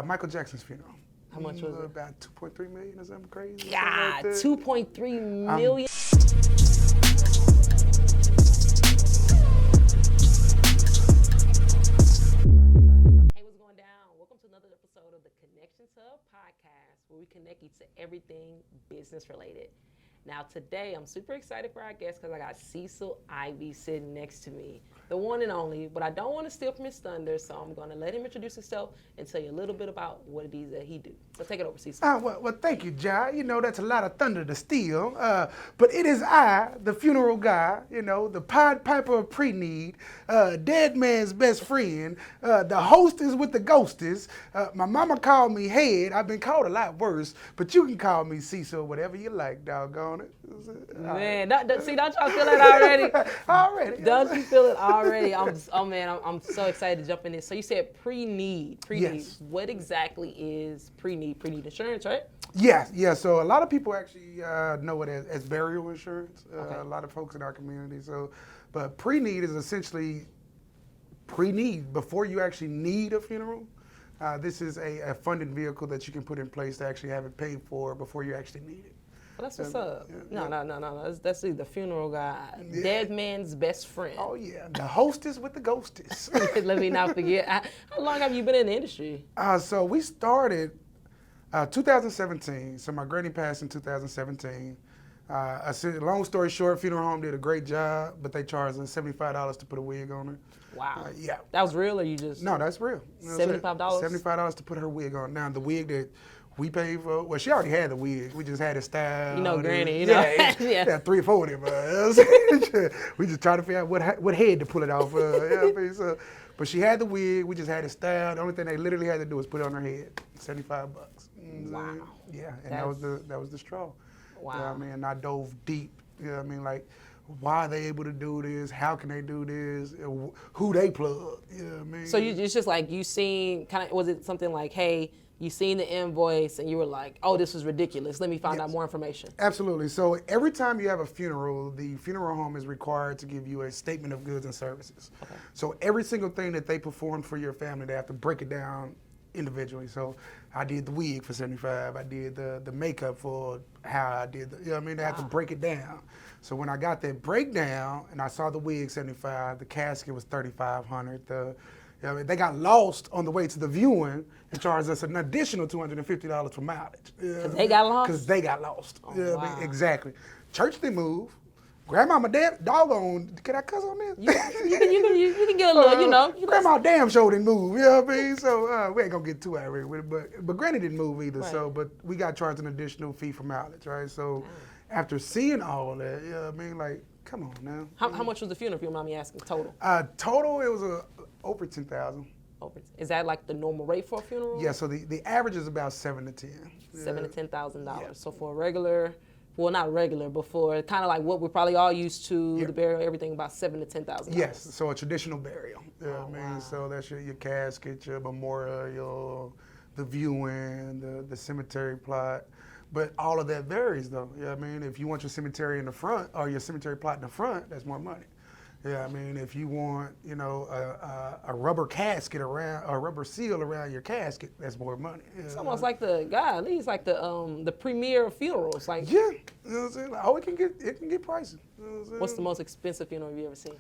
Michael Jackson's funeral. How much was it? About 2.3 million or something crazy. God, like 2.3 million. Hey, what's going down? Welcome to another episode of the Connections Hub podcast, where we connect you to everything business related. Now today, I'm super excited for our guest because I got Cecil Ivey sitting next to me, the one and only, but I don't want to steal from his thunder, so I'm going to let him introduce himself and tell you a little bit about what it is that he do. So take it over, Cecil. Well, thank you, Jha. You know, that's a lot of thunder to steal. But it is I, the funeral guy, you know, the Pied Piper of preneed, dead man's best friend, the hostess with the ghostess. My mama called me head. I've been called a lot worse, but you can call me Cecil, whatever you like, doggone it. Man, don't you feel it already? Already. Don't you feel it already? I'm so excited to jump in this. So you said preneed. Yes. What exactly is preneed? Preneed insurance, right? Yeah. So a lot of people actually know it as burial insurance. Okay. A lot of folks in our community. But preneed is essentially preneed before you actually need a funeral. This is a funded vehicle that you can put in place to actually have it paid for before you actually need it. Well, that's what's up. Yeah. No. That's the funeral guy. Yeah. Dead man's best friend. Oh, yeah. The hostess with the ghostess. Let me not forget. How long have you been in the industry? So we started 2017. So my granny passed in 2017. Long story short, funeral home did a great job, but they charged us $75 to put a wig on her. Wow. Yeah. That was real, or you just? No, that's real. $75? $75 to put her wig on. Now, the wig that we paid for, well, she already had the wig. We just had it styled. You know, granny, you know. Yeah, 3 or 4 of them. We just tried to figure out what head to pull it off. But she had the wig. We just had it styled. The only thing they literally had to do was put it on her head. $75. Wow. Yeah, and that was the straw. Wow. You know what I mean? And I dove deep. You know what I mean? Like, why are they able to do this? How can they do this? Who they plug? You know what I mean? So it's just like you seen, was it something like, hey, you seen the invoice and you were like, oh, this is ridiculous. Let me find out more information. Absolutely. So every time you have a funeral, the funeral home is required to give you a statement of goods and services. Okay. So every single thing that they perform for your family, they have to break it down individually. So I did the wig for $75. I did the makeup for how I did you know what I mean? They have to break it down. So when I got that breakdown and I saw the wig $75, the casket was $3,500. You know, they got lost on the way to the viewing and charged us an additional $250 for mileage. Because they got lost? Because they got lost. Oh, you know wow. what I mean? Exactly. Church they move. Grandmama damn doggone, can I cuss on this? You can get a little, you know. Grandma damn sure didn't move, you know what I mean? So we ain't gonna get too irate with it, but Granny didn't move either, right. But we got charged an additional fee for mileage, right? So after seeing all that, you know what I mean? Like, come on now. How much was the funeral, if you don't mind me asking, total? Total, it was over $10,000. Is that like the normal rate for a funeral? Yeah, so the average is about $7,000 to $10,000. $7,000 to $10,000. Yeah. So for a regular, well, not regular, but for kind of like what we're probably all used to, the burial, everything about $7,000 to $10,000. Yes, so a traditional burial. You know what I mean? Wow. So that's your casket, your memorial, the viewing, the cemetery plot. But all of that varies though. You know what I mean? If you want your cemetery in the front or your cemetery plot in the front, that's more money. Yeah, I mean, if you want, you know, a rubber casket around, a rubber seal around your casket, that's more money. It's almost like it's like the premier funerals. Like, yeah, you know what I'm saying? Like, oh, it can get pricey. You know what what's the most expensive funeral you ever seen?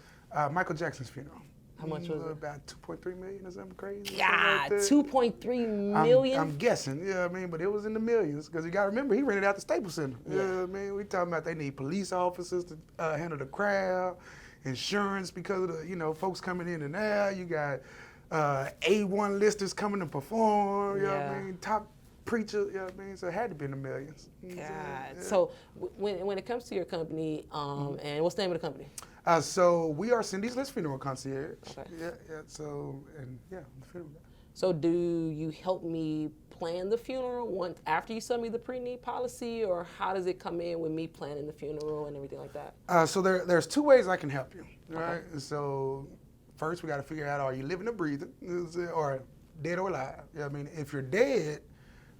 Michael Jackson's funeral. How much was it? About 2.3 million or something crazy. Yeah, like 2.3 million? I'm guessing, you know what I mean? But it was in the millions because you got to remember, he rented out the Staples Center. Yeah. You know what I mean? We talking about they need police officers to handle the crowd, insurance because of the, you know, folks coming in and out. You got A1 listers coming to perform, you know what I mean? Top preacher, you know what I mean? So it had to be in the millions. God. Yeah. So when it comes to your company, and what's the name of the company? So we are Cindy's List Funeral Concierge. Okay. Yeah. So the funeral guy. So do you help me plan the funeral after you send me the preneed policy, or how does it come in with me planning the funeral and everything like that? So there's 2 ways I can help you. Right. Okay. So first we got to figure out, are you living or breathing, or dead or alive? You know what I mean? If you're dead,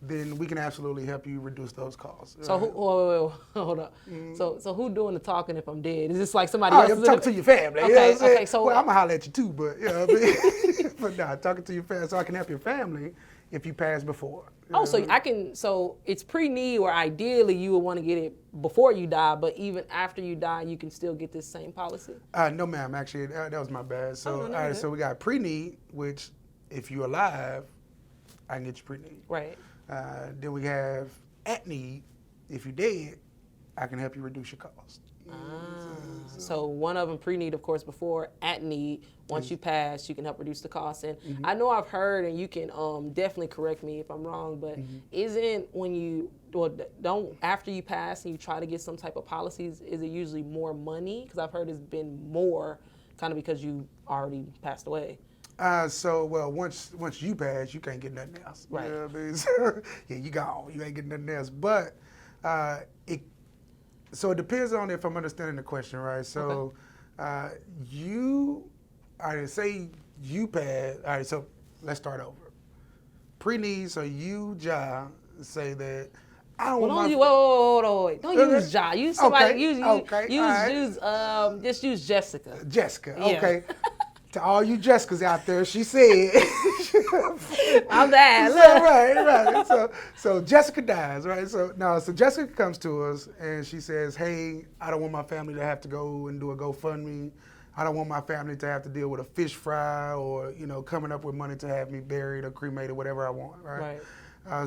then we can absolutely help you reduce those costs. So right? hold up. So who doing the talking if I'm dead? Is this like somebody else? I'm talking to your family. Okay, you know what I'm saying? so well, I'm gonna holler at you too, but you know what I mean? But nah, talking to your family so I can help your family if you pass before. Oh, so it's pre-need, or ideally you would want to get it before you die, but even after you die, you can still get this same policy? No, ma'am. Actually, that was my bad. So, no, all right. good. So we got pre-need, which if you're alive, I can get you pre-need. Right. Then we have at need. If you're dead, I can help you reduce your cost. So one of them pre-need, of course, before at need. Once you pass, you can help reduce the cost. And I know I've heard, and you can definitely correct me if I'm wrong, but isn't when you, don't after you pass and you try to get some type of policies, is it usually more money? Because I've heard it's been more, kind of because you already passed away. Once you pass, you can't get nothing else. Right. You know what I mean? So, yeah, you gone. You ain't getting nothing else. But it depends on if I'm understanding the question, right? So say you pass. All right, so let's start over. Pre-need, so you, Jha, say that I don't want my... Wait. Don't use Jha. Use somebody. Just use Jessica. Jessica, Yeah. okay. To all you Jessicas out there, she said... I'm bad. Right. So Jessica dies, right? So Jessica comes to us and she says, hey, I don't want my family to have to go and do a GoFundMe. I don't want my family to have to deal with a fish fry or, coming up with money to have me buried or cremated, whatever I want, right?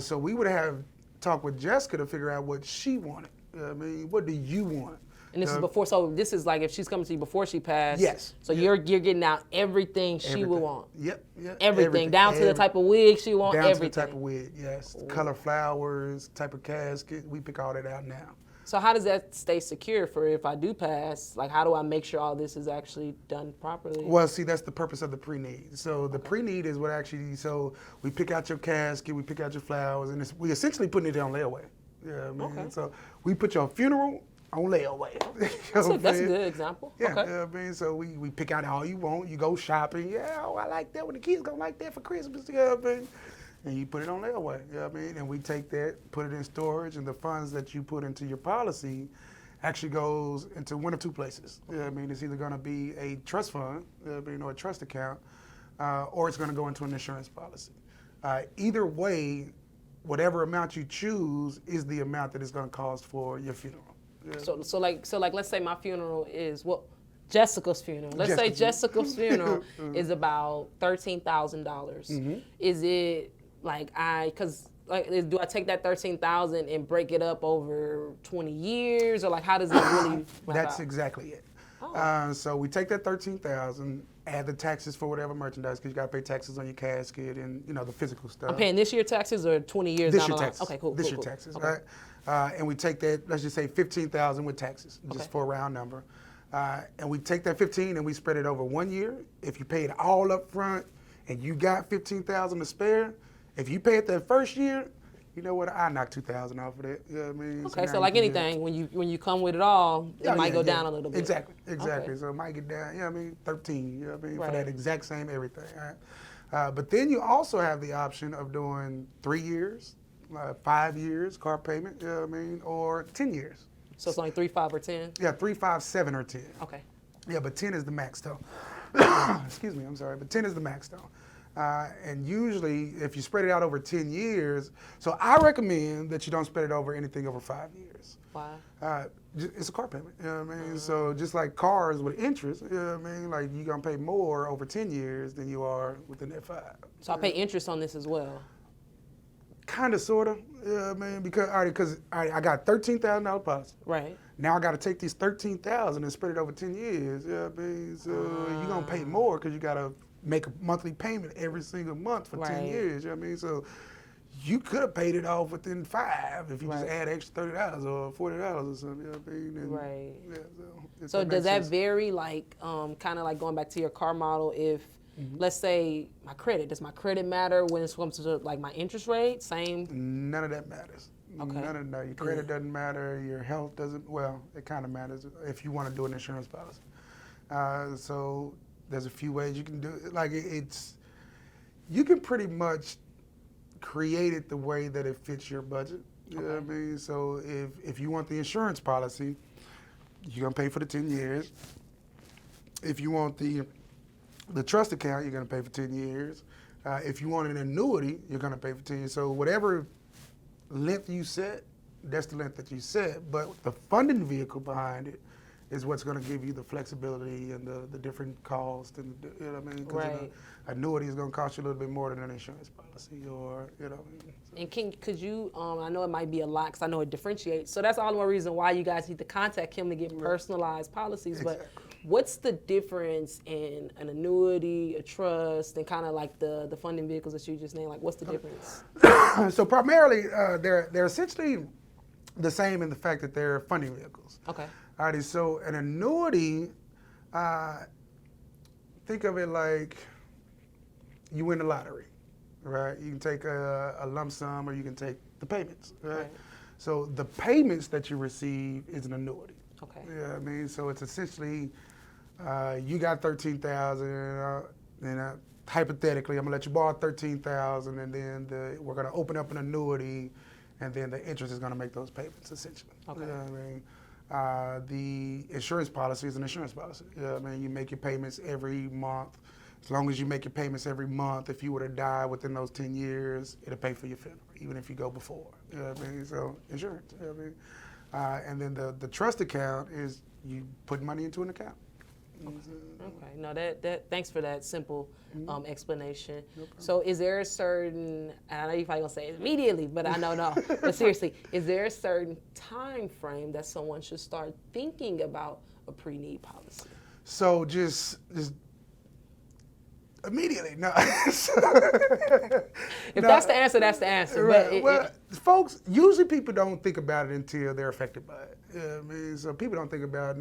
So we would have talked with Jessica to figure out what she wanted. I mean, what do you want? And this is before, so this is like if she's coming to you before she passed. Yes. So you're getting out everything she would want. Yep. Everything, down to the type of wig she want, down everything. To the type of wig, yes. Ooh. Color flowers, type of casket, we pick all that out now. So how does that stay secure for if I do pass? Like, how do I make sure all this is actually done properly? Well, see, that's the purpose of the pre-need. So the pre-need is what actually, so we pick out your casket, we pick out your flowers, and we essentially putting it on layaway. Yeah, man. So we put your funeral on layaway. That's a good example. Yeah, you know what I mean? So we pick out all you want. You go shopping. Yeah, I like that when the kids gonna like that for Christmas. You know what I mean? And you put it on layaway. You know what I mean? And we take that, put it in storage, and the funds that you put into your policy actually goes into one of two places. You know what I mean? It's either gonna be a trust fund, you know what I mean, or a trust account, or it's gonna go into an insurance policy. Either way, whatever amount you choose is the amount that it's gonna cost for your funeral. Yeah. So like let's say my funeral is Jessica's funeral. Let's say Jessica's funeral is about $13,000. Is it do I take that $13,000 and break it up over 20 years, or like how does it really? That's exactly it. Oh. So we take that $13,000, add the taxes for whatever merchandise, because you got to pay taxes on your casket and the physical stuff. I'm paying this year taxes or 20 years down the line? Taxes. Okay, cool. This year taxes, okay. Right? And we take that, let's just say $15,000 with taxes, just for a round number. And we take that 15 and we spread it over 1 year. If you pay it all up front and you got $15,000 to spare, if you pay it that first year, you know what? I knock $2,000 off of that. You know what I mean? Okay, so like anything, when you come with it all, it might go down a little bit. Exactly. Okay. So it might get down. You know what I mean? 13. You know what I mean? Right. For that exact same everything. Right? But then you also have the option of doing 3 years, 5 years car payment. You know what I mean? Or 10 years. So it's like 3, 5, or 10. Yeah, 3, 5, 7, or 10. Okay. Yeah, but 10 is the max though. Excuse me, I'm sorry, but 10 is the max though. And usually, if you spread it out over 10 years, so I recommend that you don't spread it over anything over 5 years. Why? It's a car payment, you know what I mean? So just like cars with interest, you know what I mean? Like you're gonna pay more over 10 years than you are within that 5. So I pay interest on this as well? Kind of, sort of, you know what I mean? Because I got $13,000 policy. Right. Now I got to take these $13,000 and spread it over 10 years, you know what I mean? So you're gonna pay more because you gotta make a monthly payment every single month for 10 years, you know what I mean? So you could have paid it off within 5 if you just add extra $30 or $40 or something, you know what I mean? And, right. Yeah, so does that vary, like, kind of like going back to your car model, if, let's say, does my credit matter when it comes to like my interest rate? Same? None of that matters. Okay. None of that. Your credit doesn't matter, your health doesn't, well, it kind of matters if you want to do an insurance policy. So there's a few ways you can do it. Like you can pretty much create it the way that it fits your budget. You know what I mean? So if you want the insurance policy, you're gonna pay for the 10 years. If you want the trust account, you're gonna pay for 10 years. If you want an annuity, you're going to pay for 10 years. So whatever length you set, that's the length that you set. But the funding vehicle behind it is what's going to give you the flexibility and the different costs. And you know what I mean? 'Cause Right. annuity is going to cost you a little bit more than an insurance policy, or you know. And could you, I know it might be a lot because I know it differentiates. So that's all one reason why you guys need to contact him to get personalized policies. Exactly. But what's the difference in an annuity, a trust, and kind of like the funding vehicles that you just named? Like, what's the difference? So primarily, they're essentially the same in the fact that they're funding vehicles. Okay. Alrighty, so an annuity, think of it like you win the lottery, right? You can take a lump sum or you can take the payments, right? Right. So the payments that you receive is an annuity. Okay. Yeah, I mean, so it's essentially you got 13,000, and hypothetically, I'm gonna let you borrow 13,000, and then we're gonna open up an annuity, and then the interest is gonna make those payments essentially. Okay. Yeah, I mean, the insurance policy is an insurance policy. Yeah, I mean, you make your payments every month. As long as you make your payments every month, if you were to die within those 10 years, it'll pay for your funeral, even if you go before. You know what I mean? So insurance. You know what I mean? And then the trust account is you put money into an account. Okay. No, that thanks for that simple explanation. No problem. So is there a certain, and I know you're probably gonna say it immediately, but I know no. But seriously, is there a certain time frame that someone should start thinking about a pre-need policy? So just immediately, no. If that's the answer, that's the answer. Right. But folks, usually people don't think about it until they're affected by it. Yeah, I mean, so people don't think about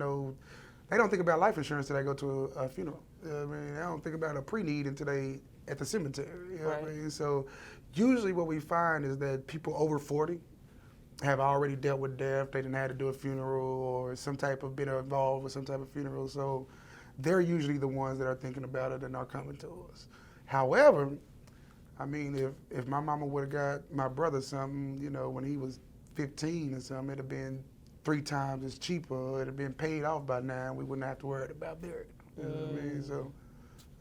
they don't think about life insurance until they go to a funeral. You know what I mean, they don't think about a pre-need until they at the cemetery. You know what I Right. mean? So usually what we find is that people over 40 have already dealt with death. They didn't have to do a funeral or been involved with some type of funeral. So they're usually the ones that are thinking about it and are coming to us. However, I mean, if my mama would have got my brother something, you know, when he was 15 or something, it'd have been 3 times as cheaper. It'd have been paid off by now. We wouldn't have to worry about burial. You know what I mean? So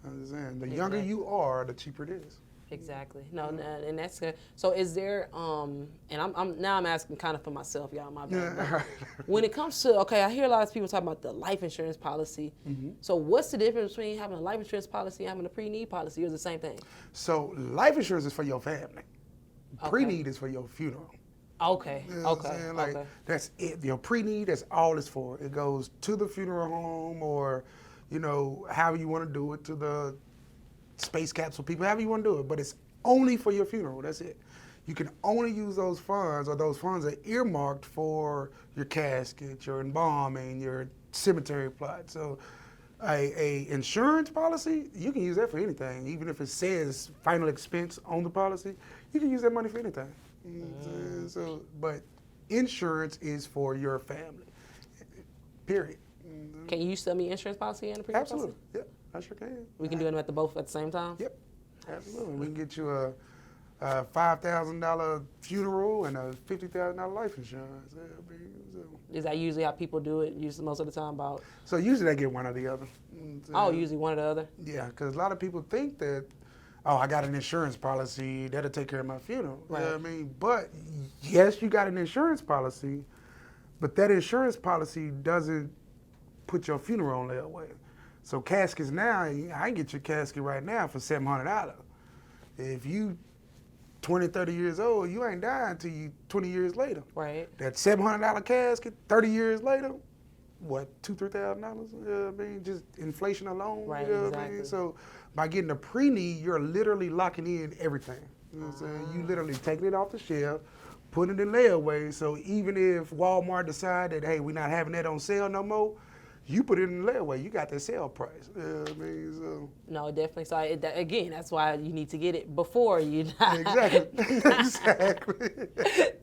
I'm just saying, the younger you are, the cheaper it is. Exactly. No, and that's good. So is there, and I'm asking kind of for myself, y'all, my bad. Yeah. When it comes to, okay, I hear a lot of people talk about the life insurance policy. So what's the difference between having a life insurance policy and having a pre-need policy, or is it the same thing? So life insurance is for your family. Okay. Pre-need is for your funeral. Okay, You know what I'm okay, saying? Like, okay. that's it. Your pre-need, that's all it's for. It goes to the funeral home or, you know, however you want to do it, to the space capsule people, however you want to do it. But it's only for your funeral. That's it. You can only use those funds, or those funds are earmarked for your casket, your embalming, your cemetery plot. So a insurance policy, you can use that for anything. Even if it says final expense on the policy, you can use that money for anything. You know what I'm saying? So, but insurance is for your family. Period. Can you sell me insurance policy and a pre-need Absolutely. policy? Yep, I sure can. We can do them both at the same time? Yep, absolutely. We can get you a $5,000 funeral and a $50,000 life insurance. Yeah, I mean, Is that usually how people do it, most of the time about, so usually they get one or the other. usually one or the other? Yeah, because a lot of people think that, oh, I got an insurance policy, that'll take care of my funeral. Right. You know what I mean? But yes, you got an insurance policy, but that insurance policy doesn't put your funeral on layaway. So caskets now, I can get your casket right now for $700. If you 20, 30 years old, you ain't dying until you 20 years later. Right. That $700 casket, 30 years later, what, $2,000, $3,000? You know what I mean? Just inflation alone. Right, You know what I exactly. mean? So by getting a pre-need, you're literally locking in everything. You know what I'm saying? You literally taking it off the shelf, putting it in layaway. So even if Walmart decide that, hey, we're not having that on sale no more, you put it in layaway. You got that sale price. You know what I mean? So No, definitely. So again, that's why you need to get it before you not, exactly, exactly.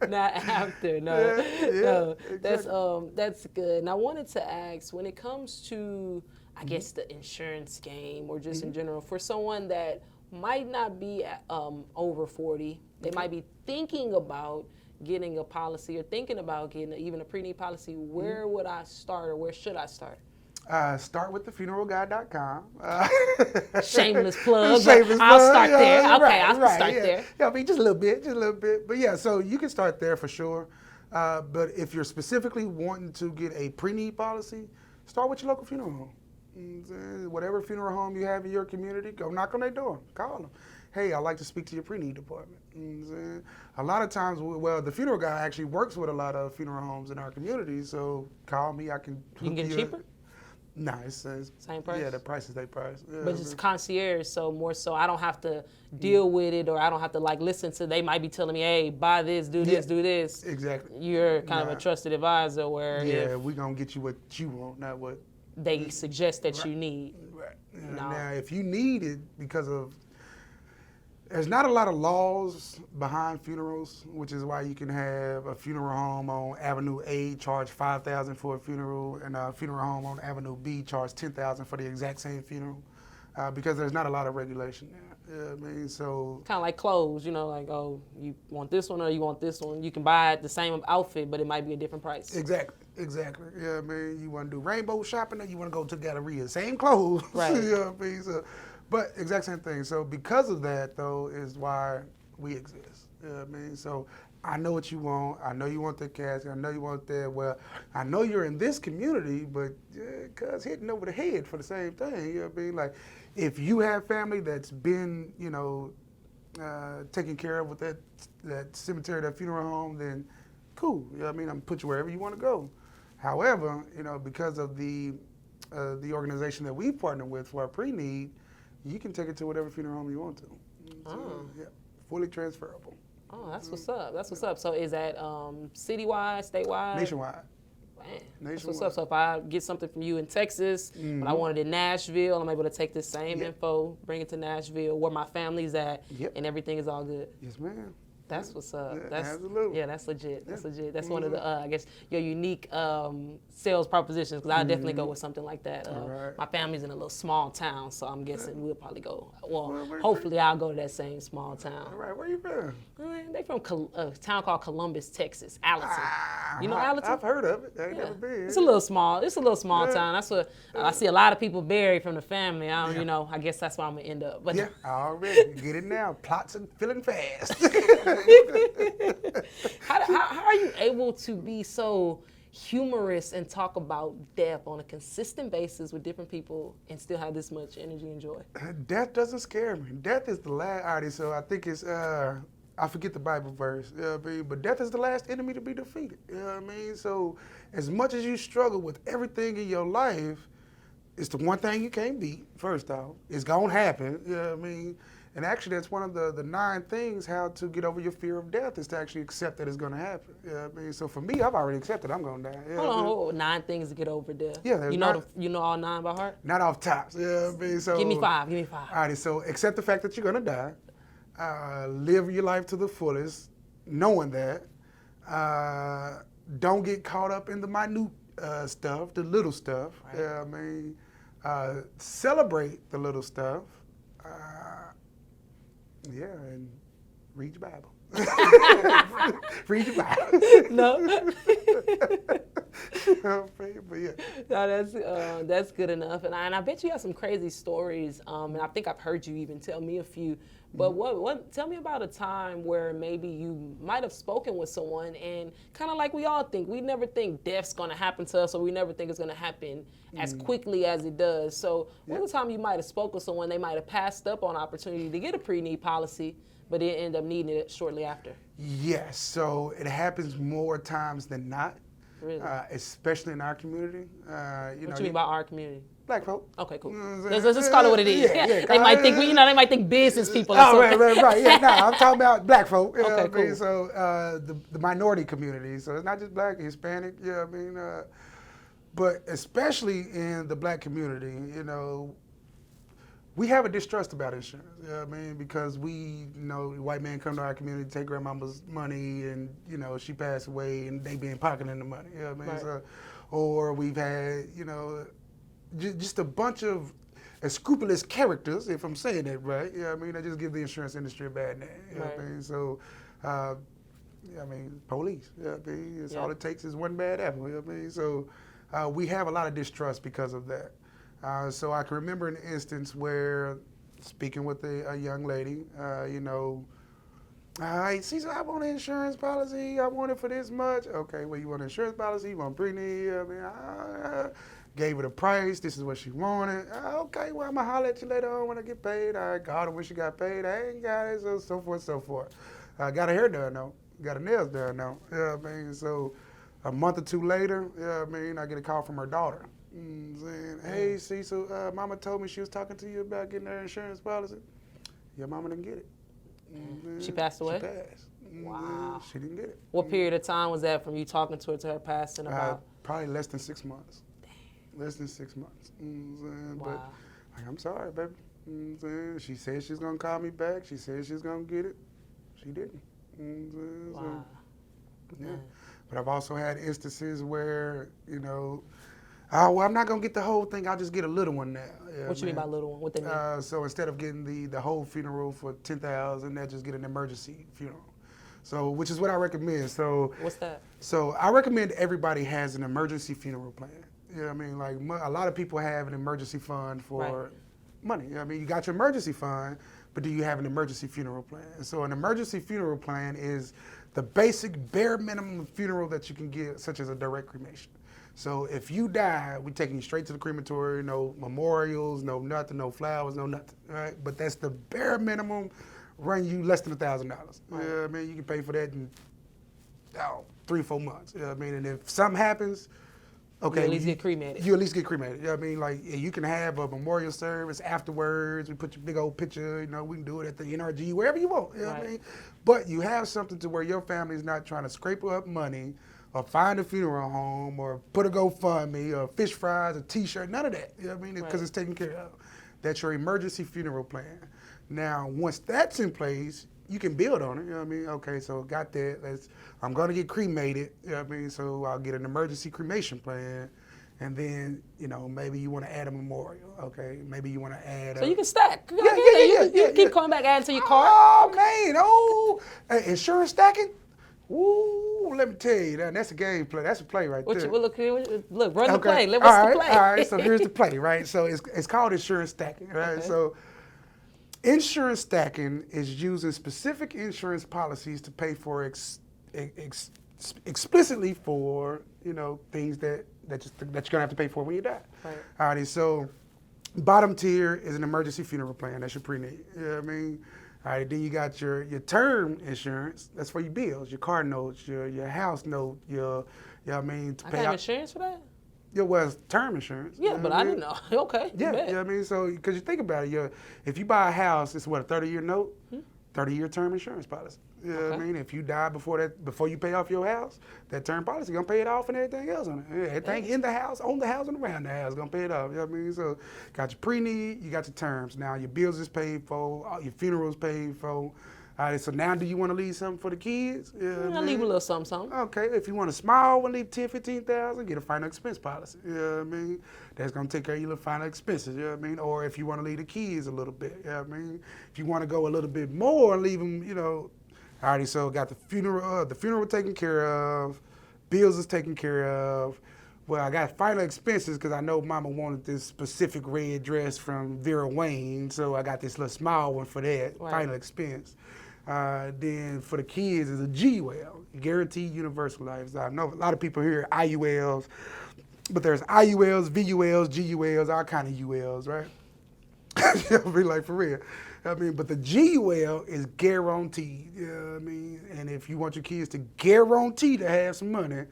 not after. No, Yeah, no, exactly. that's good. And I wanted to ask, when it comes to, I guess, the insurance game or just in general, for someone that might not be over 40, they might be thinking about getting a policy or thinking about getting even a pre-need policy. Where would I start, or where should I start? Start with thefuneralguy.com. Shameless plug. Shameless I'll plug, start there. yeah, Okay, I'll start yeah. there. Yeah, I mean, just a little bit. But yeah, so you can start there for sure. But if you're specifically wanting to get a pre-need policy, start with your local funeral home. Whatever funeral home you have in your community, go knock on their door, call them. Hey, I'd like to speak to your pre-need department. A lot of times, well, the funeral guy actually works with a lot of funeral homes in our community, so call me. I can. You can get it cheaper? No, it's same price. Yeah, the price is their price. Yeah, but it's concierge, so more so I don't have to deal with it, or I don't have to like listen to. They might be telling me, "Hey, buy this, do this, do this." Exactly. You're kind of a trusted advisor, where we're gonna get you what you want, not what they suggest that you need. Right. No. Now, if you need it because of, there's not a lot of laws behind funerals, which is why you can have a funeral home on Avenue A charge $5,000 for a funeral, and a funeral home on Avenue B charge $10,000 for the exact same funeral, because there's not a lot of regulation there. I mean, so kind of like clothes, like, oh, you want this one or you want this one. You can buy the same outfit, but it might be a different price. Exactly. Yeah, I mean, you want to do rainbow shopping or you want to go to Galleria, same clothes. Right. You know what I mean? So, but exact same thing. So because of that, though, is why we exist. You know what I mean? So I know what you want. I know you want the casket. I know you want that. Well, I know you're in this community, but cuz hitting over the head for the same thing. You know what I mean? Like, if you have family that's been, taken care of with that cemetery, that funeral home, then cool. You know what I mean? I'm gonna put you wherever you want to go. However, because of the organization that we partner with for our pre-need, you can take it to whatever funeral home you want to. So, yeah, fully transferable. Oh, that's what's up. That's what's up. So is that citywide, statewide? Nationwide. Man, that's what's up. So if I get something from you in Texas, but I want it in Nashville, I'm able to take this same info, bring it to Nashville, where my family's at, and everything is all good. Yes, ma'am. That's what's up. Yeah, That's absolutely. Yeah, that's legit. That's legit. That's one of the, I guess, your unique sales propositions. Because I'll definitely go with something like that. Right. My family's in a little small town, so I'm guessing we'll probably go. Well, hopefully I'll go to that same small town. All right, where you from? They from a town called Columbus, Texas. Allerton. You know Allerton? I've heard of it. I ain't never been. It's a little small. It's a little small town. That's what I see. A lot of people buried from the family. I guess that's where I'm gonna end up. But yeah, already get it now. Plots and filling fast. How are you able to be so humorous and talk about death on a consistent basis with different people and still have this much energy and joy? Death doesn't scare me. Death is the last, so I think it's, I forget the Bible verse, you know what I mean? But death is the last enemy to be defeated, you know what I mean? So as much as you struggle with everything in your life, it's the one thing you can't beat, first off. It's gonna happen, you know what I mean? And actually, that's one of the 9 things how to get over your fear of death is to actually accept that it's going to happen. You know what I mean? So for me, I've already accepted I'm going to die. You know Hold on, 9 things to get over death. Yeah, you know all 9 by heart? Not off tops. You know what I mean? So Give me 5. All right, so accept the fact that you're going to die. Live your life to the fullest, knowing that. Don't get caught up in the minute stuff, the little stuff. Right. You know what I mean? Celebrate the little stuff. Yeah, and read your Bible. Read your Bible. No. But yeah. No, that's good enough. And I bet you have some crazy stories. And I think I've heard you even tell me a few. But what? Tell me about a time where maybe you might have spoken with someone and kind of like we all think, we never think death's going to happen to us, or we never think it's going to happen as quickly as it does. So what was the time you might have spoke with someone, they might have passed up on opportunity to get a pre-need policy, but they end up needing it shortly after? Yes. So it happens more times than not. Really? Especially in our community. What you mean by our community? Black folk. Okay, cool. Let's just call it what it is. Yeah. They might think they might think business people. Oh, right. Yeah, no, I'm talking about black folk. Okay, cool. I mean? So the minority community. So it's not just black, Hispanic. Yeah, I mean, but especially in the black community, we have a distrust about insurance. You know what I mean? Because white man come to our community, take grandmama's money, and she passed away, and they been pocketing the money. You know what I mean? Right. So, or we've had just a bunch of unscrupulous characters, if I'm saying that right. You know what I mean? They just give the insurance industry a bad name. You know what I mean? So, police. You know what I mean? All it takes is one bad apple. You know what I mean? So, we have a lot of distrust because of that. So I can remember an instance where, speaking with a young lady, hey, Cecil, I want an insurance policy. I want it for this much. Okay, well, you want an insurance policy? You want preneed? I mean, gave her the price. This is what she wanted. Okay, well, I'm going to holler at you later on when I get paid. I called her when she got paid. I ain't got it, so forth, so forth. Got her hair done, though. Got her nails done, though. So a month or two later, I get a call from her daughter. Saying, hey, Cecil, Mama told me she was talking to you about getting her insurance policy. Your mama didn't get it. She passed away? She passed. Wow. She didn't get it. What period of time was that from you talking to her passing about? Probably less than 6 months. Damn. Less than 6 months. Wow. But I'm sorry, baby. She said she's going to call me back. She said she's going to get it. She didn't. Wow. Yeah. But I've also had instances where, well, I'm not going to get the whole thing. I'll just get a little one now. Yeah, what you mean by little one? What they mean? So instead of getting the whole funeral for $10,000, I just get an emergency funeral. So, which is what I recommend. So, what's that? So I recommend everybody has an emergency funeral plan. You know what I mean? Like a lot of people have an emergency fund for money. You know what I mean? You got your emergency fund, but do you have an emergency funeral plan? So an emergency funeral plan is the basic bare minimum funeral that you can get, such as a direct cremation. So if you die, we're taking you straight to the crematory, no memorials, no nothing, no flowers, no nothing, right? But that's the bare minimum, run you less than $1,000. Right. You know what I mean? You can pay for that in 3-4 months. You know what I mean? And if something happens, okay. You at least get cremated. You at least get cremated. You know what I mean? Like, you can have a memorial service afterwards. We put your big old picture, we can do it at the NRG, wherever you want. You know what I mean? But you have something to where your family's not trying to scrape up money or find a funeral home or put a GoFundMe or fish fries, a t-shirt, none of that. You know what I mean? Because it's taken care of. That's your emergency funeral plan. Now, once that's in place, you can build on it. You know what I mean? Okay, so got that. I'm going to get cremated. You know what I mean? So I'll get an emergency cremation plan. And then, maybe you want to add a memorial. Okay, maybe you want to add. So you can stack. You keep coming back adding to your card. Oh, man. Insurance stacking? Ooh, let me tell you, that's a game play. That's a play right there. Look, run the play. What's the play? All right, so here's the play, right? So it's called insurance stacking, right? Okay. So insurance stacking is using specific insurance policies to pay for explicitly for, things that you're going to have to pay for when you die. Right. All right, so bottom tier is an emergency funeral plan. That's your preneed. You know what I mean? All right, then you got your term insurance. That's for your bills, your car notes, your house note, to pay out. I have insurance for that? Yeah, well, it's term insurance. Yeah, but I didn't know. Okay. Yeah, you know what I mean? So, because you think about it, if you buy a house, it's what, a 30-year note? 30-year term insurance policy. You know what I mean? If you die before you pay off your house, that term policy going to pay it off and everything else on it. Everything in the house, on the house, and around the house going to pay it off. You know what I mean? So, got your preneed, you got your terms. Now, your bills is paid for, all your funerals paid for. All right, so now do you want to leave something for the kids? I'll leave a little something. Okay, if you want a small one, leave $10,000, $15,000, get a final expense policy. You know what I mean? That's going to take care of your little final expenses, you know what I mean? Or if you want to leave the kids a little bit, you know what I mean? If you want to go a little bit more, leave them, Alrighty, so got the funeral taken care of, bills is taken care of. Well, I got final expenses because I know Mama wanted this specific red dress from Vera Wayne, so I got this little small one for that, final expense. Then for the kids is a GUL, Guaranteed Universal Life. So I know a lot of people hear IULs, but there's IULs, VULs, GULs, all kind of ULs, right? You'll be like, for real. But the GUL is guaranteed, you know what I mean? And if you want your kids to guarantee to have some money,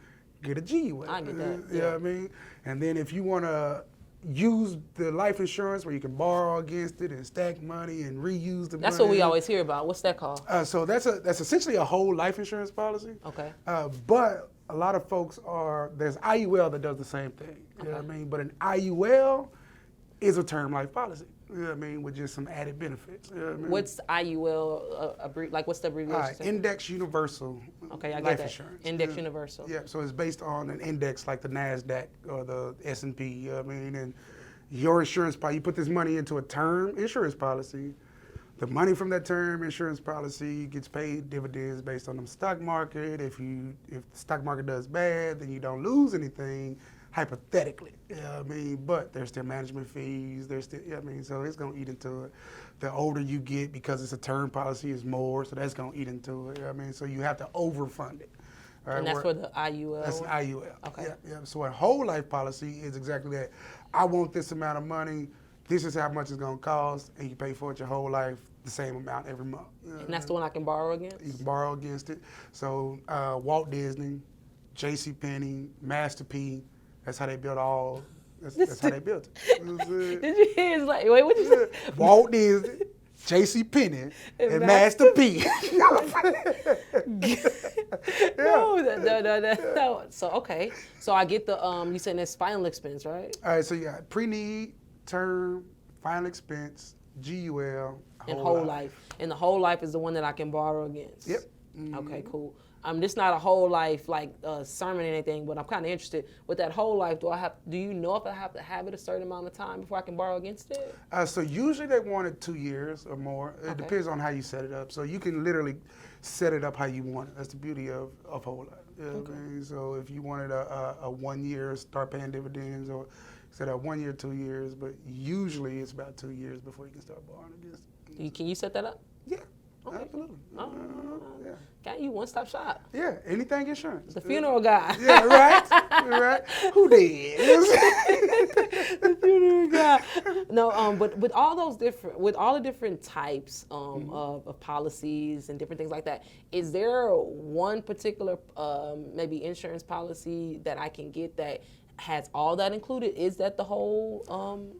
get a GUL. I get that. You know what I mean? And then if you want to use the life insurance where you can borrow against it and stack money and reuse the money. That's what we always hear about. What's that called? So that's essentially a whole life insurance policy. Okay. But a lot of folks there's IUL that does the same thing. You know what I mean? But an IUL is a term life policy. You know what I mean? With just some added benefits. You know what I mean? What's IUL? What's the abbreviation? Index Universal Life Insurance. Index Universal. Yeah, so it's based on an index like the NASDAQ or the S&P. You know what I mean? And your insurance policy, you put this money into a term insurance policy. The money from that term insurance policy gets paid dividends based on the stock market. If the stock market does bad, then you don't lose anything. hypothetically. I mean, but there's still management fees. There's still, I mean, so it's gonna eat into it. The older you get, because it's a term policy, is more, so that's gonna eat into it. I mean, so you have to overfund it. Right? And that's for the IUL? That's an IUL. Okay. Yeah. So a whole life policy is exactly that. I want this amount of money. This is how much it's gonna cost, and you pay for it your whole life, the same amount every month. And that's the one I can borrow against? You can borrow against it. So Walt Disney, J.C. Penney, Master P, that's how they built all. That's how they built it. Did you hear? It's like, wait, what you say? Walt Disney, J.C. Penney, and Master P. No. So okay. So I get the you saying that's final expense, right? All right. So you got preneed, term, final expense, GUL, And whole life. And the whole life is the one that I can borrow against. Yep. Okay, cool. This not a whole life like sermon or anything, but I'm kind of interested with that whole life. Do you know if I have to have it a certain amount of time before I can borrow against it? So usually they want it 2 years or more. It depends on how you set it up. So you can literally set it up how you want it. That's the beauty of whole life. You know what I mean? So if you wanted a 1 year, start paying dividends, or set up 1 year, 2 years, but usually it's about 2 years before you can start borrowing against it. Can you set that up? Yeah. Okay. Absolutely. Yeah. Got you one-stop shop. Yeah, anything insurance. The funeral guy. Yeah, right. Who did? The funeral guy. No, but with all the different types of policies and different things like that, is there one particular maybe insurance policy that I can get that has all that included? Is that the whole?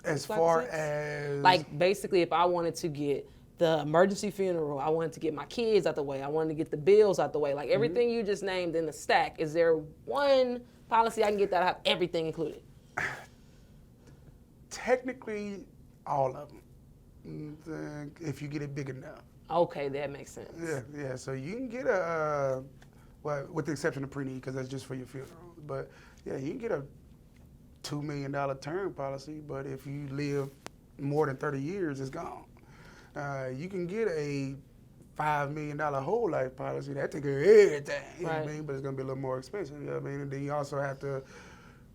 As far as like basically, if I wanted to get the emergency funeral, I wanted to get my kids out the way, I wanted to get the bills out the way, like everything you just named in the stack, is there one policy I can get that have everything included? Technically, all of them, if you get it big enough. Okay, that makes sense. Yeah. So you can get a, well, with the exception of preneed, because that's just for your funeral. But yeah, you can get a $2 million term policy, but if you live more than 30 years, it's gone. You can get a $5 million whole life policy that take care of everything, you know what I mean? But it's gonna be a little more expensive, you know what I mean? And then you also have to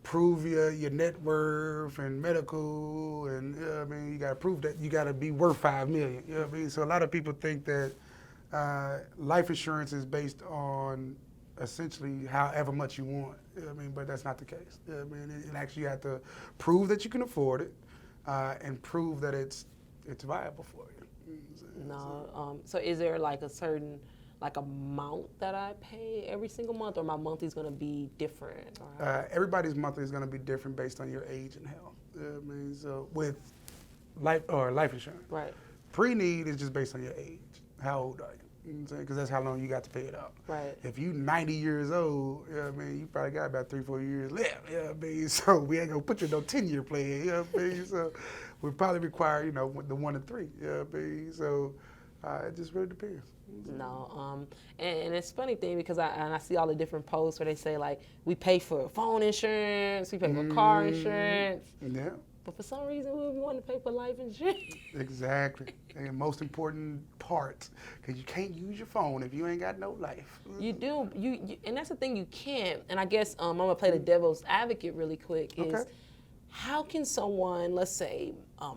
prove your net worth and medical, and you know what I mean? You gotta prove that you gotta be worth $5 million, you know what I mean? So a lot of people think that life insurance is based on essentially however much you want, you know what I mean? But that's not the case, you know what I mean? And actually you have to prove that you can afford it, and prove that it's viable for you. No, so is there like a certain amount that I pay every single month, or my monthly is going to be different? Everybody's monthly is going to be different based on your age and health. You know what I mean? So with life insurance, right? Preneed is just based on your age. How old are you? You know what I'm saying? Because that's how long you got to pay it out. Right. If you 90 years old, you know what I mean, you probably got about 3-4 years left. You know what I mean? So we ain't gonna put you in no 10-year plan. You know what I mean? So we probably require, the 1 to 3. You know what I mean? So it just really depends. No, and it's a funny thing because I see all the different posts where they say like we pay for phone insurance, we pay for car insurance. Yeah. But for some reason, we want to pay for life insurance. Exactly. And most important part, because you can't use your phone if you ain't got no life. You do. You and that's the thing, you can't. And I guess I'm going to play the devil's advocate really quick is how can someone, let's say,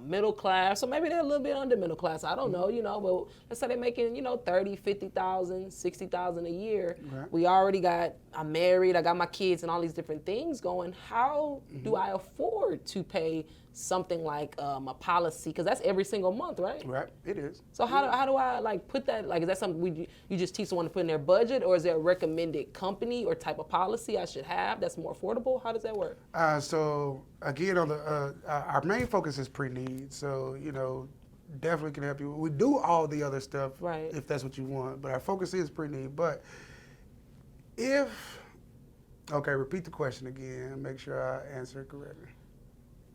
middle class, or maybe they're a little bit under middle class, I don't know, but let's say they're making, 30, 50,000, 60,000 a year. Right. I'm married, I got my kids and all these different things going. How do I afford to pay something like a policy? Because that's every single month, right? Right, it is. So how do I put that, is that something you just teach someone to put in their budget, or is there a recommended company or type of policy I should have that's more affordable? How does that work? So again, on the our main focus is preneed. So definitely can help you. We do all the other stuff, right, if that's what you want, but our focus is preneed. But repeat the question again. Make sure I answer it correctly.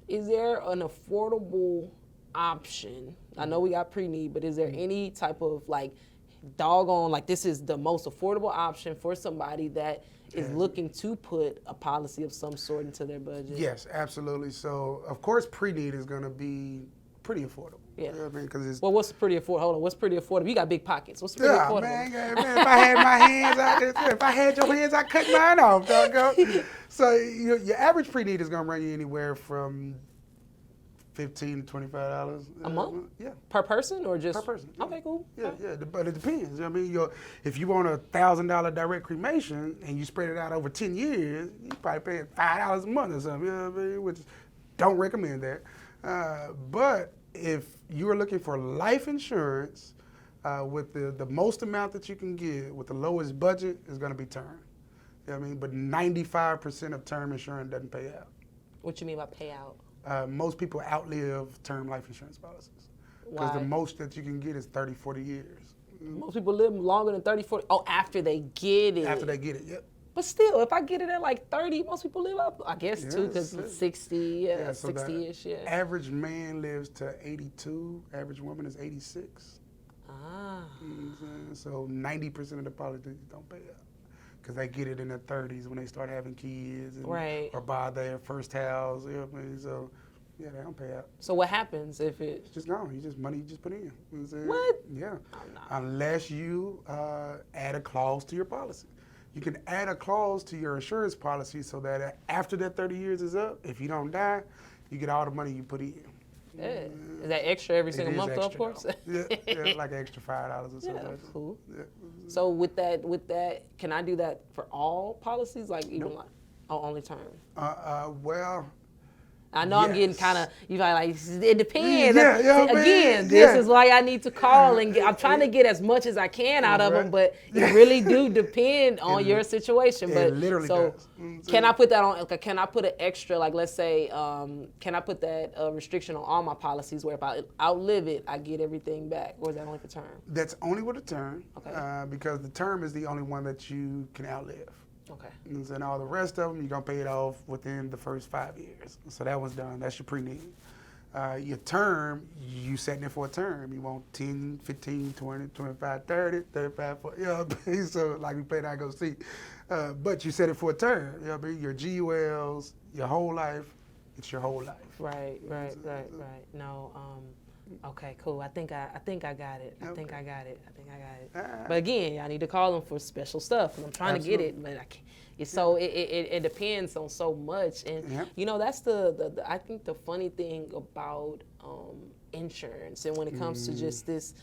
Is there an affordable option? I know we got preneed, but is there any type of this is the most affordable option for somebody that is looking to put a policy of some sort into their budget? Yes, absolutely. So of course preneed is going to be pretty affordable. Yeah. You know what I mean? Because what's pretty affordable? Hold on, what's pretty affordable? You got big pockets. What's pretty affordable? Man, if I had my hands out, if I had your hands, I'd cut mine off, doggone. So your average preneed is gonna run you anywhere from $15 to $25 A month? Yeah, Per person or just? per person. Yeah. Okay, cool. Yeah, but it depends. I mean, if you want $1,000 direct cremation and you spread it out over 10 years, you probably pay $5 a month or something. You know what I mean? Which don't recommend that. But if you are looking for life insurance with the most amount that you can get with the lowest budget, is going to be term. You know what I mean? But 95% of term insurance doesn't pay out. What you mean by payout? Most people outlive term life insurance policies. Because the most that you can get is 30, 40 years. Most people live longer than 30, 40. Oh, after they get it. After they get it, yep. But still, if I get it at like 30, most people live up, I guess, too, because Yes. 60, So 60-ish, yeah. average man lives to 82. Average woman is 86. Ah. You know what I'm saying? So 90% of the policies don't pay out. Because they get it in their 30s when they start having kids. And, Right. Or buy their first house. You know what I mean? So, yeah, they don't pay out. So what happens if it... It's just gone. Money you just put in. You know what I'm saying? What? Yeah. Oh, no. Unless you add a clause to your policy. You can add a clause to your insurance policy so that after that 30 years is up, if you don't die, you get all the money you put in. Yeah. Is that extra every single It is month, though, of extra, course? though. Yeah, like an extra $5 or something. Yeah, like that. cool. Yeah. So with that, can I do that for all policies? Like even Nope. like, oh, only term? Well, I know I'm getting yes. kind of, you like, it depends. Yeah, yeah, I mean, Again, yeah. this is why I need to call and I'm trying to get as much as I can out of them, Right. but it really do depend on your situation. it But literally so does. Mm, can I put that on, okay, can I put an extra, like let's say, can I put that restriction on all my policies where if I outlive it, I get everything back? Or is that only for term? That's only with a term, Okay. because the term is the only one that you can outlive. Okay. And all the rest of them, you're going to pay it off within the first 5 years. So that one's done. That's your preneed. Your term, you setting it for a term. You want 10, 15, 20, 25, 30, 35, 40. You know what I mean? So like we pay that go see. But you set it for a term. You know what I mean? Your GULs, your whole life, it's your whole life. Right. No, okay, cool. I think I got it. I think I got it. But again, I need to call them for special stuff, and I'm trying to get it, but I can't. It's so it depends on so much, and you know that's the I think the funny thing about insurance, and when it comes to just this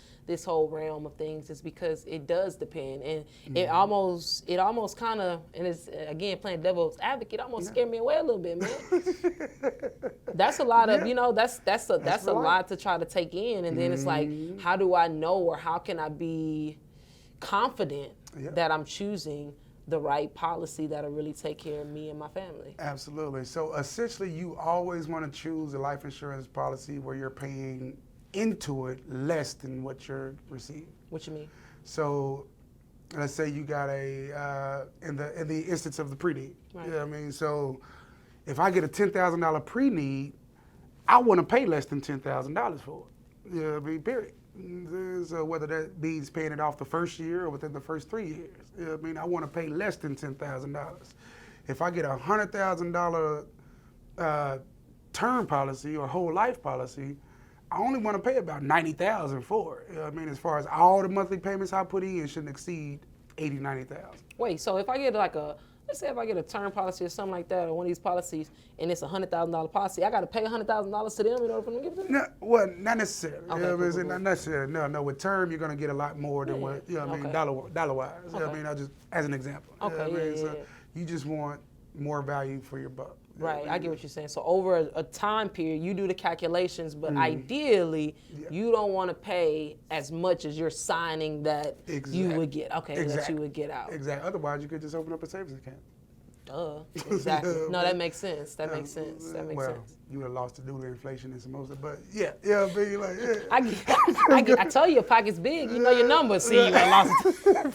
whole realm of things, is because it does depend, and it almost kind of, and it's again playing devil's advocate, almost scared me away a little bit, man. That's a lot of, you know, that's a lot to try to take in, and then it's like, how do I know, or how can I be confident that I'm choosing the right policy that'll really take care of me and my family? Absolutely. So essentially, you always want to choose a life insurance policy where you're paying into it less than what you're receiving. What you mean? So let's say you got in the instance of the preneed. Right. You know what I mean? So if I get a $10,000 preneed, I want to pay less than $10,000 for it. You know what I mean? Period. So whether that means paying it off the first year or within the first 3 years. You know what I mean? I want to pay less than $10,000. If I get a $100,000 term policy or whole life policy, I only want to pay about $90,000 for it. You know what I mean? As far as all the monthly payments I put in shouldn't exceed $80,000, $90,000. Wait, so if I get let's say if I get a term policy or something like that, or one of these policies, and it's a $100,000 policy, I got to pay $100,000 to them in order for them to give it to me? No, well, not necessarily. Okay, You know what I'm cool. saying? Not necessarily. No. With term, you're gonna get a lot more than what, you know what I mean, dollar wise. You know what I mean? I just as an example. You know what I mean? So you just want more value for your buck. You know Right, what I get what you're saying. So over a time period, you do the calculations, but ideally, you don't want to pay as much as you're signing that you would get. Okay, that you would get out. Exactly. Otherwise, you could just open up a savings account. Duh. Exactly. No, that makes sense. That makes sense. Well, you would have lost due to inflation and some most of it, but yeah, I mean, like, I tell you, your pocket's big. You know your number. See, you lost it.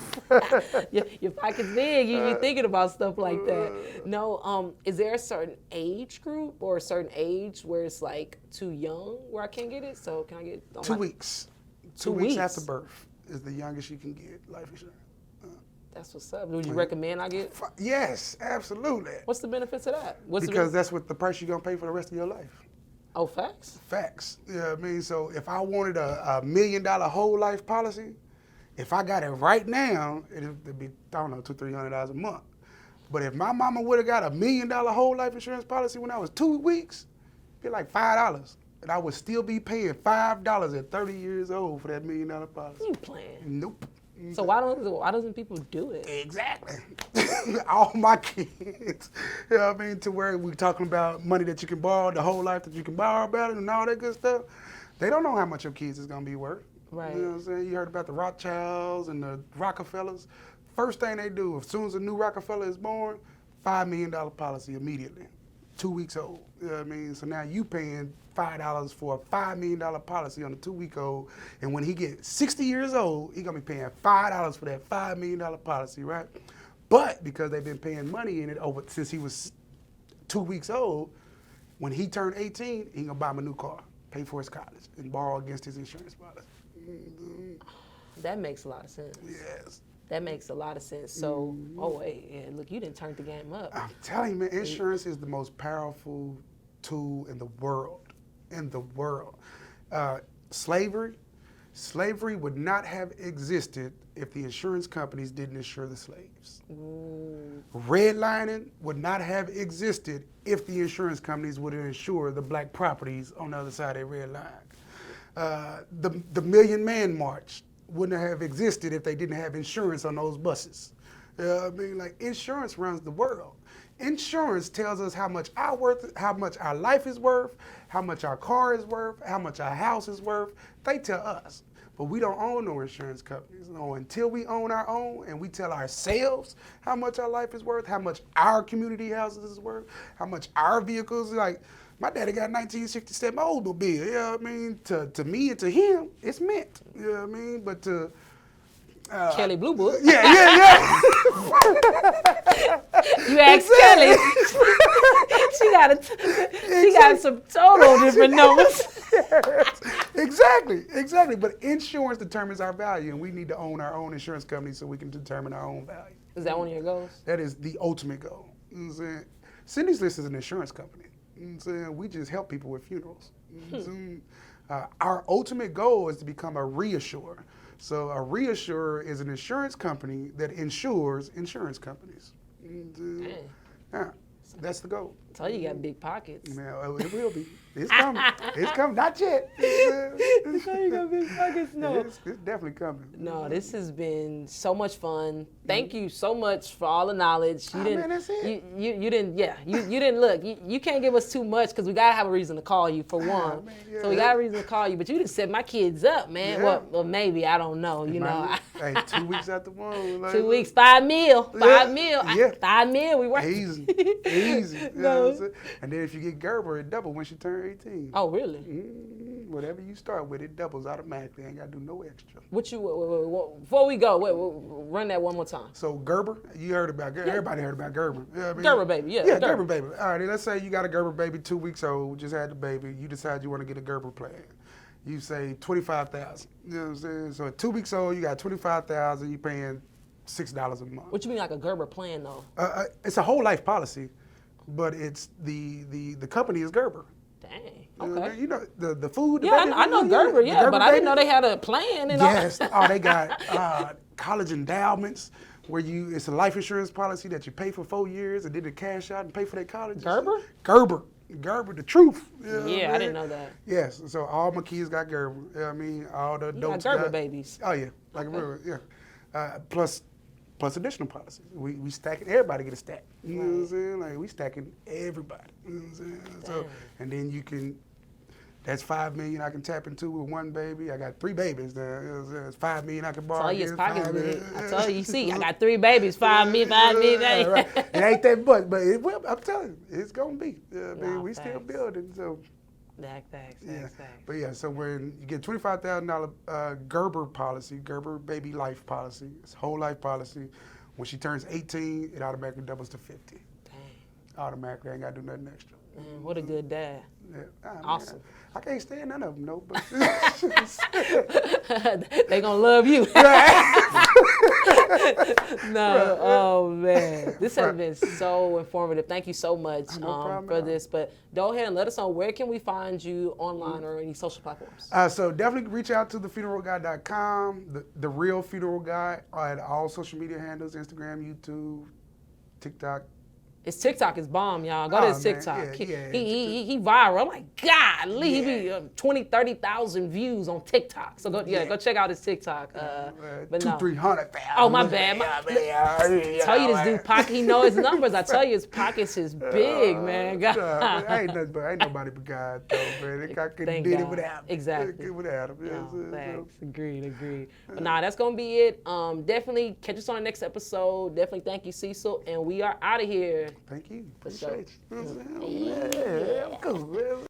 your pocket's big. You're thinking about stuff like that. No, is there a certain age group or a certain age where it's like too young where I can't get it? So can I get 2 weeks? 2 weeks after birth is the youngest you can get life insurance. That's what's up. Would you recommend I get? Yes, absolutely. What's the benefits of that? Because that's what the price you're gonna pay for the rest of your life. Oh, facts? Facts. You know what I mean? So if I wanted a $1 million whole life policy, if I got it right now, it'd be, I don't know, $200-300 a month. But if my mama would have got $1 million whole life insurance policy when I was 2 weeks, it'd be like $5. And I would still be paying $5 at 30 years old for that $1 million policy. You playing? Nope. So why doesn't people do it? Exactly. All my kids, you know what I mean, to where we're talking about money that you can borrow, the whole life that you can borrow about it and all that good stuff. They don't know how much your kids is going to be worth. Right. You know what I'm saying? You heard about the Rothschilds and the Rockefellers. First thing they do, as soon as a new Rockefeller is born, $5 million policy immediately. 2 weeks old. You know what I mean? So now you paying $5 for a $5 million policy on a 2-week-old. And when he gets 60 years old, he's going to be paying $5 for that $5 million policy, right? But because they've been paying money in it over since he was 2 weeks old, when he turned 18, he going to buy him a new car, pay for his college, and borrow against his insurance policy. Mm-hmm. That makes a lot of sense. Yes. That makes a lot of sense. So, oh wait, yeah, look, you didn't turn the game up. I'm telling you, man, insurance is the most powerful tool in the world. In the world. Slavery would not have existed if the insurance companies didn't insure the slaves. Redlining would not have existed if the insurance companies would insure the black properties on the other side of the red line. The Million Man March wouldn't have existed if they didn't have insurance on those buses. I mean, like, insurance runs the world. Insurance tells us how much our life is worth, how much our car is worth, how much our house is worth. They tell us. But we don't own no insurance companies. No, until we own our own and we tell ourselves how much our life is worth, how much our community houses is worth, how much our vehicles, like, my daddy got a 1967 Oldsmobile, you know what I mean? To me and to him, it's meant, you know what I mean? But to... Kelly Blue Book. Yeah. You asked Kelly. she got some total different numbers. Exactly. But insurance determines our value, and we need to own our own insurance company so we can determine our own value. Is that one of your goals? That is the ultimate goal. You know what I'm saying? Cindy's List is an insurance company. You know what I'm saying? We just help people with funerals. Our ultimate goal is to become a reassurer. So a reassurer is an insurance company that insures insurance companies. Yeah, that's the goal. So you got big pockets. Now, it will be. It's coming. It's coming. Not yet. So you got big pockets? No. It's definitely coming. No, this has been so much fun. Thank you so much for all the knowledge. Man, that's it. You didn't look. You can't give us too much because we gotta have a reason to call you for one. Man, yeah. So we got a reason to call you. But you just set my kids up, man. Yeah. Well, maybe I don't know. You know. Hey, 2 weeks out the one. Like, 2 weeks, $5 million. Yeah. $5 million. We work. Easy. You know what I'm saying? And then if you get Gerber, it double when she turn 18. Oh, really? Whatever you start with, it doubles automatically. Ain't got to do no extra. Before we go, run that one more time. So Gerber, you heard about Gerber. Everybody heard about Gerber. You know what I mean? Gerber baby, yeah. Yeah, Gerber baby. All right, let's say you got a Gerber baby, 2 weeks old, just had the baby. You decide you want to get a Gerber plan. You say $25,000. You know what I'm saying? So at 2 weeks old, you got $25,000. You paying $6 a month. What you mean like a Gerber plan though? It's a whole life policy, but it's the company is Gerber. Dang. Okay. You know the food. Yeah, I know Gerber. Yeah, Gerber but I didn't know they had a plan and all. Yes. Oh, they got college endowments where it's a life insurance policy that you pay for 4 years and then you cash out and pay for their college. Gerber? Gerber, the truth. You know Yeah, I didn't know that. Yes. So all my kids got Gerber. You know what I mean, all the adults got Gerber babies. Oh yeah, like plus additional policies. We stacking, everybody get a stack. You know what I'm saying? Like we stacking everybody. You know what I'm saying? So, and then that's $5 million I can tap into with one baby. I got 3 babies there. You know what I'm saying? It's $5 million I can borrow. That's all your pockets big. I told you, see, I got 3 babies, $5 million. Right. It ain't that much, but it will. I'm telling you, it's gonna be. You know what I mean, we still building. So. Thanks. But yeah, so when you get $25,000 Gerber policy, Gerber baby life policy, it's whole life policy. When she turns 18, it automatically doubles to 50. Dang. Automatically, I ain't gotta do nothing extra. Man, what a good dad. Yeah. Awesome. Man, I can't stand none of them, no. But they gonna love you. No, oh man, this has been so informative. Thank you so much for this. But go ahead and let us know, where can we find you online or any social platforms? So definitely reach out to thefuneralguy.com, the real funeral guy, at all social media handles, Instagram, YouTube, TikTok. His TikTok is bomb, y'all. Go to his man, TikTok. yeah, He viral. I'm like, golly, he be 20, 30,000 views on TikTok. So go check out his TikTok. But no. 300,000. Oh, my bad. Tell you this dude pocket, he know his numbers. I tell you his pockets is big, man. God. Ain't nobody but God, though, man. I couldn't do it without him. Exactly. Without him. No, thanks. Agreed. But nah, that's gonna be it. Definitely catch us on the next episode. Definitely thank you, Cecil, and we are out of here. Thank you. For sure. Appreciate you. Yeah, I'm cool, man.